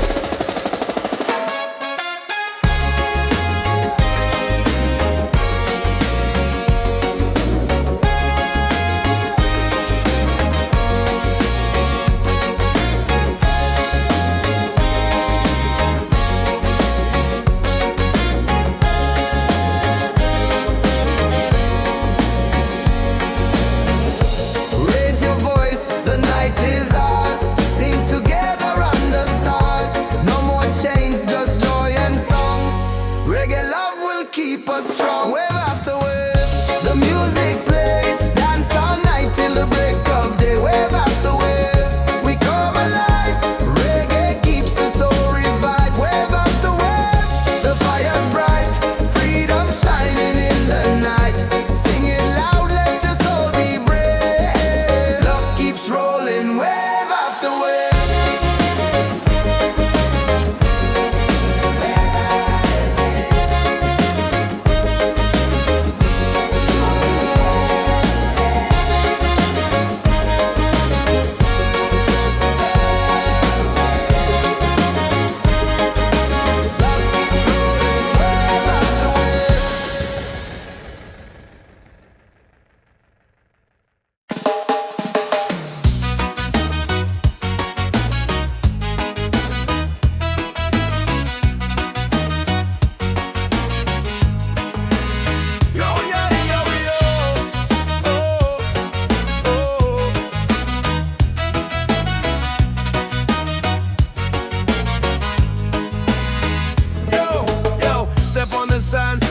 Raise your voice, the night is ours. Sing together under stars. No more chains, just joy and song. Reggae love will keep us strong. Wave after wave, the music plays. Dance all night till the break of day. Wave after wave, we come alive. Reggae keeps the soul revived. Wave after wave, the fire's bright. Freedom shining in the night. Sing it loud, let your soul be brave. Love keeps rolling, wave after wave.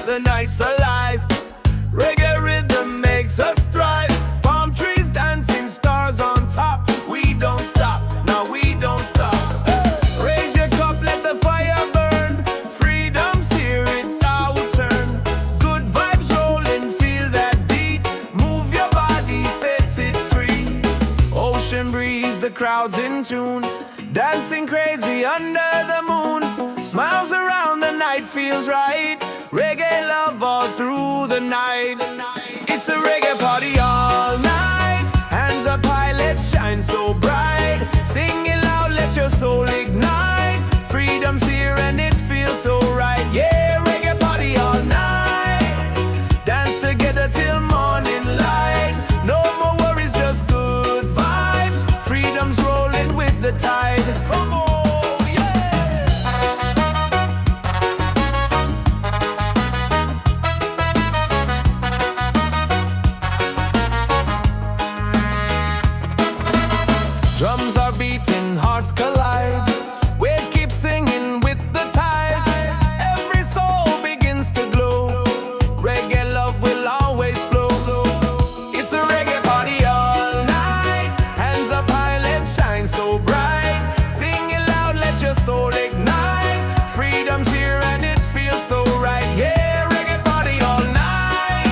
The night's alive. Reggae rhythm makes us thrive. Palm trees dancing, stars on top. We don't stop, no we don't stop. Raise your cup, let the fire burn. Freedom's here, it's our turn. Good vibes rolling, feel that beat. Move your body, under the moon. Smiles around, the night feels right. Reggae love all through the night. It's a reggae party all night. Hands up high, let's shine so bright. Sing it loud, let your soul ignite. Freedom's here and it feels so right. Yeah, reggae party all night. Dance together till morning light. No more worries, just good vibes. Freedom's rolling with the tide. Come on. Drums are beating, hearts collide. Waves keep singing with the tide. Every soul begins to glow. Reggae love will always flow. It's a reggae party all night. Hands up high, let's shine so bright. Sing it loud, let your soul ignite. Freedom's here and it feels so right. Yeah, reggae party all night.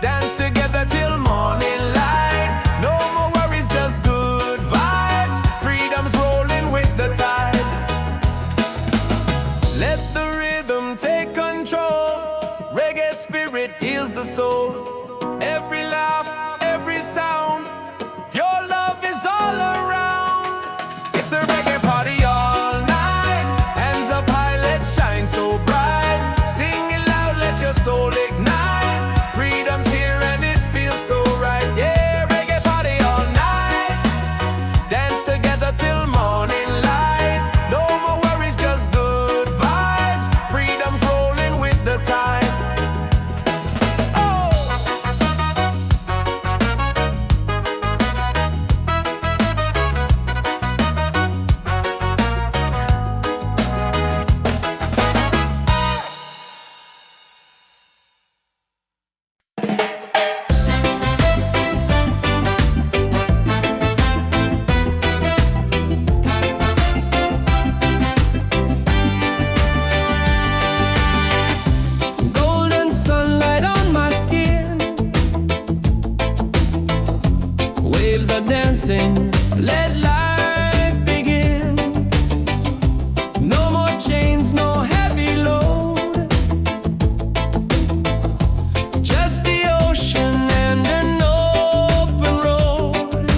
Dance together till morning light. No more worries, just good vibes. Freedom's rolling with the tide. Let the rhythm take control. Reggae spirit heals the soul. Every laugh, every sound, your love is all around. It's a reggae party all night. Hands up high, let's shine so bright. Sing it loud, let your soul ignite. Freedom's here and it feels so right. Yeah, reggae party all night. Dance together till morning light. No more worries, just good vibes. Freedom's rolling with the tide. Oh! Golden sunlight on my skin. Waves are dancing, let life begin. No more chains, no heavy load. Just the ocean and an open road.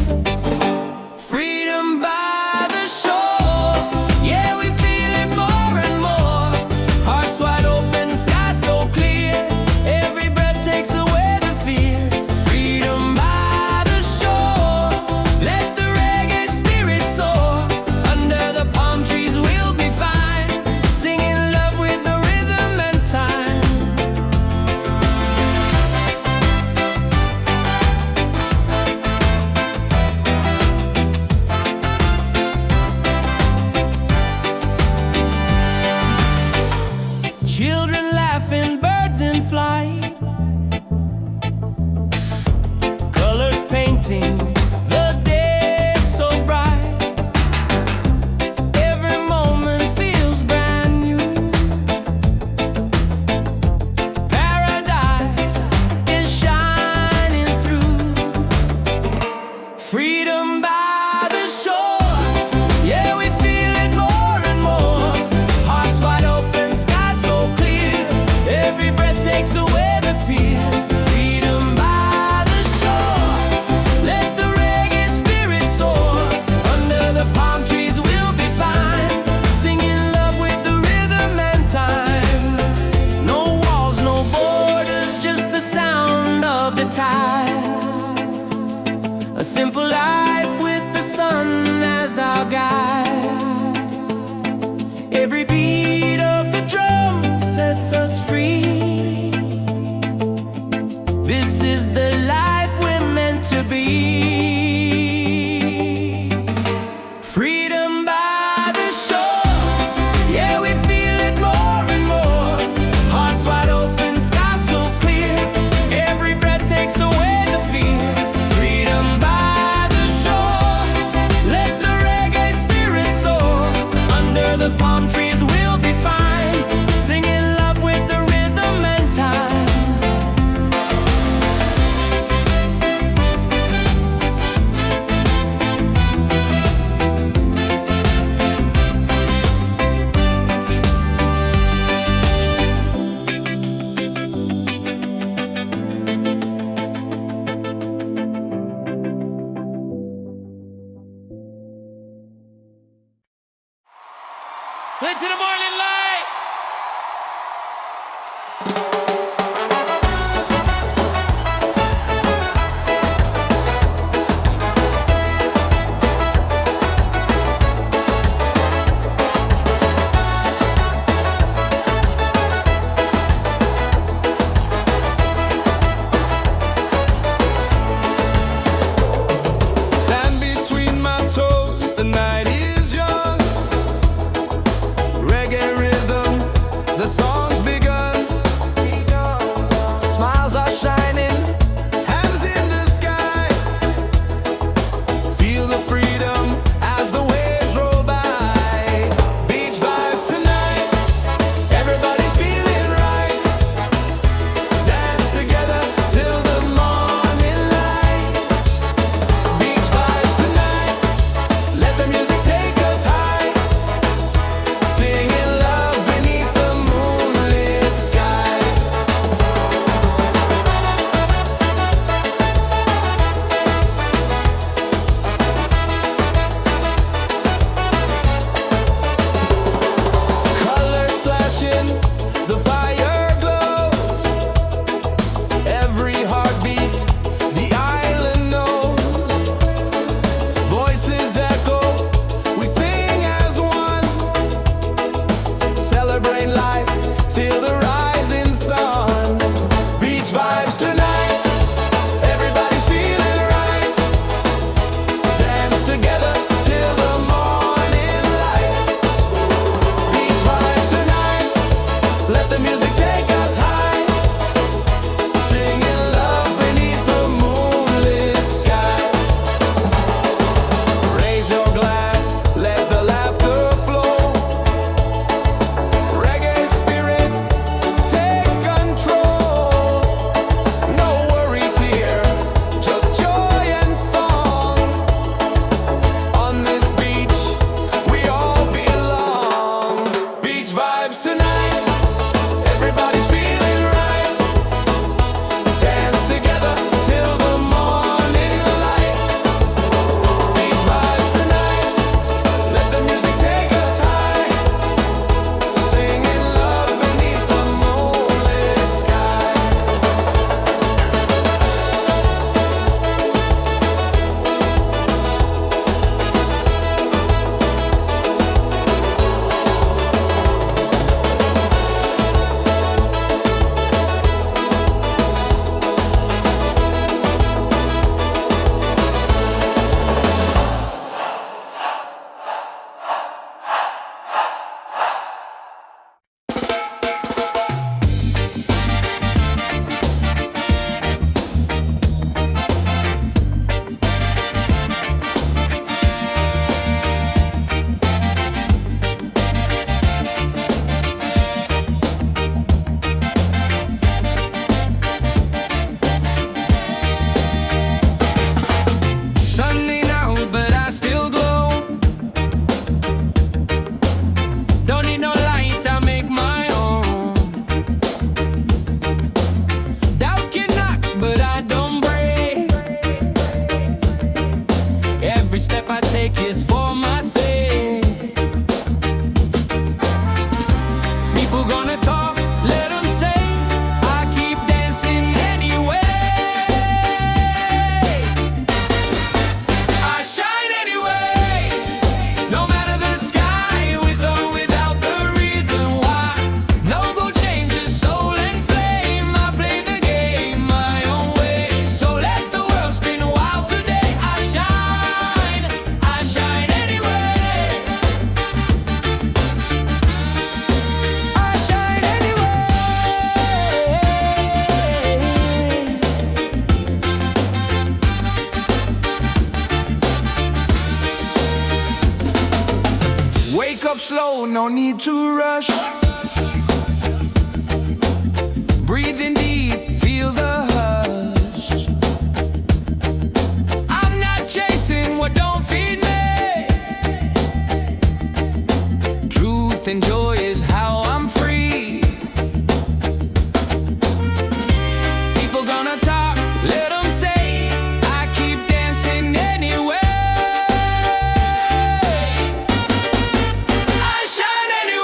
Freedom by the shore. Yeah, we feel it more and more. Hearts wide open, sky so clear. Every breath takes away the fear. Freedom by the shore. Let the reggae spirit soar. Under the palm trees we'll be fine. Singing love with the rhythm and time. Children laughing, birds in flight. Colors painting the day so bright. Every moment feels brand new. Paradise is shining through. Freedom by the shore. Yeah, we feel it more and more. Hearts wide open, sky so clear. Every breath takes away the fear. Freedom by the shore. Let the reggae spirit soar. Under the palm trees we'll be fine. Singing love with the rhythm and time. No walls, no borders, just the sound of the tide. A simple life with the sun as our guide. Every beat of the drum sets us free. This is the life we're meant to be. Freedom by the shore. Yeah, we feel it more and more. Hearts wide open, sky so clear. Every breath takes away the fear. Freedom by the shore. Let the reggae spirit soar. Under the palm trees Into the morning light. Sand between my toes, the night is young. Reggae rhythm, the song's begun. Smiles are shining. Hands in the sky. Feel the freedom as the waves roll by. Beach vibes tonight. Everybody's feeling right. Dance together till the morning light. Beach vibes tonight. Let the music take us high. Singing love beneath the moonlit sky. Colors flashing, the fire glows. Every heartbeat, the island knows. Voices echo, we sing as one. Celebrate life till the rising sun. Beach vibes tonight, everybody's feeling right. Dance together till the morning light. Beach vibes tonight, let the music take us high. Singing love beneath the moonlit sky. Raise your glass, let the laughter flow. Reggae spirit takes control. No worries here, just joy and song. On this beach, we all belong. Beach vibes tonight, everybody's feeling right. Dance together till the morning light. Beach vibes tonight, let the music take us high. Singing love beneath the moonlit sky. Sunday now, but I still glow. Don't need no light, I make my own. Doubt can knock, but I don't break. Every step I take is for my sake. People gonna talk, let them say. I keep dancing anyway. I shine anyway, no matter the sky, with or without the reason why. No gold changes soul and flame. I play the game my own way. So let the world spin wild today. I shine anyway. I shine anyway. Wake up slow, no need to rush. Breathe in deep, feel the hush. I'm not chasing what don't feed me. Truth and joy is how I'm free. People gonna talk, let them say. I keep dancing anyway. I shine anyway.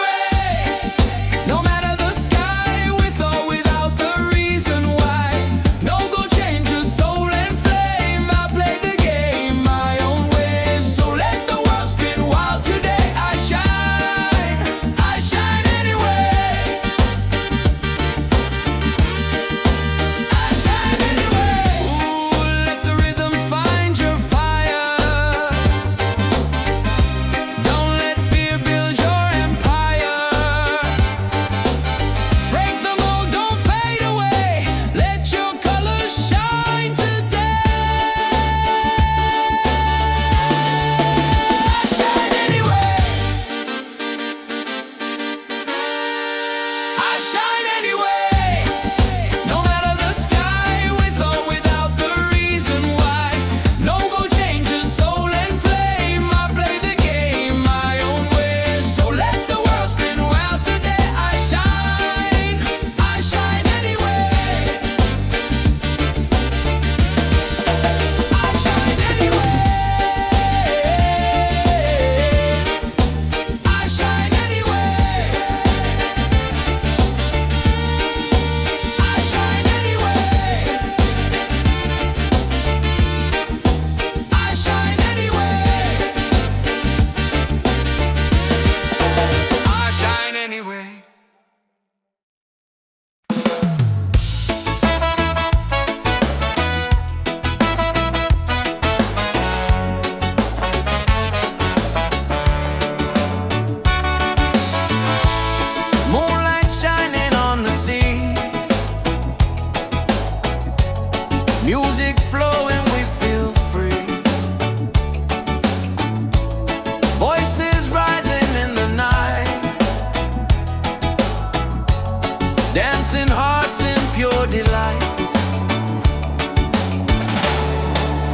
dancing hearts in pure delight.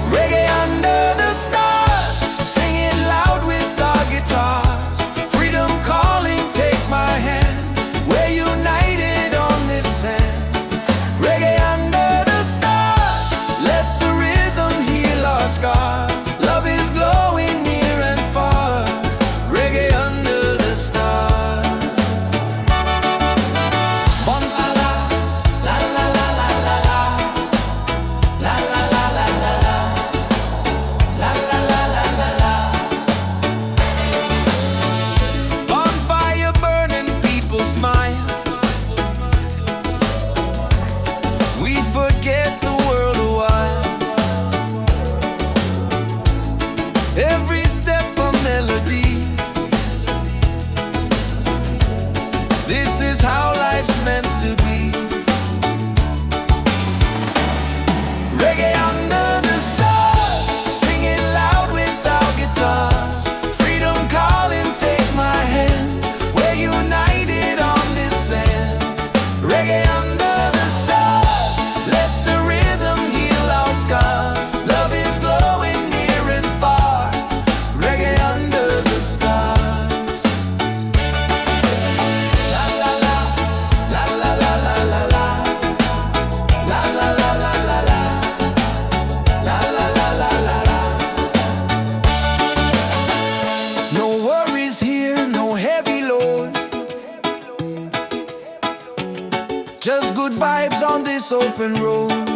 Reggae under the stars, singing loud with our guitars. Freedom calling, take my hand. We're united on this sand. Reggae under the stars, let the rhythm heal our scars. Love is glowing near and far. Reggae under the stars. Bon la la, la la la la la la, la la la la la la, la la la la la la. Bonfire burning, people smile. We forget the world a while. Every step a melody. This is how life's meant to be. Reggae under the stars, singing loud with our guitars. Freedom calling, take my hand. We're united on this sand. Reggae under the stars, let the rhythm heal our scars. Love is glowing near and far. Reggae under the stars. La la la, la la la la la la, la la la la la la, la la la la la la. No worries here, no heavy load. Just good vibes on this open road.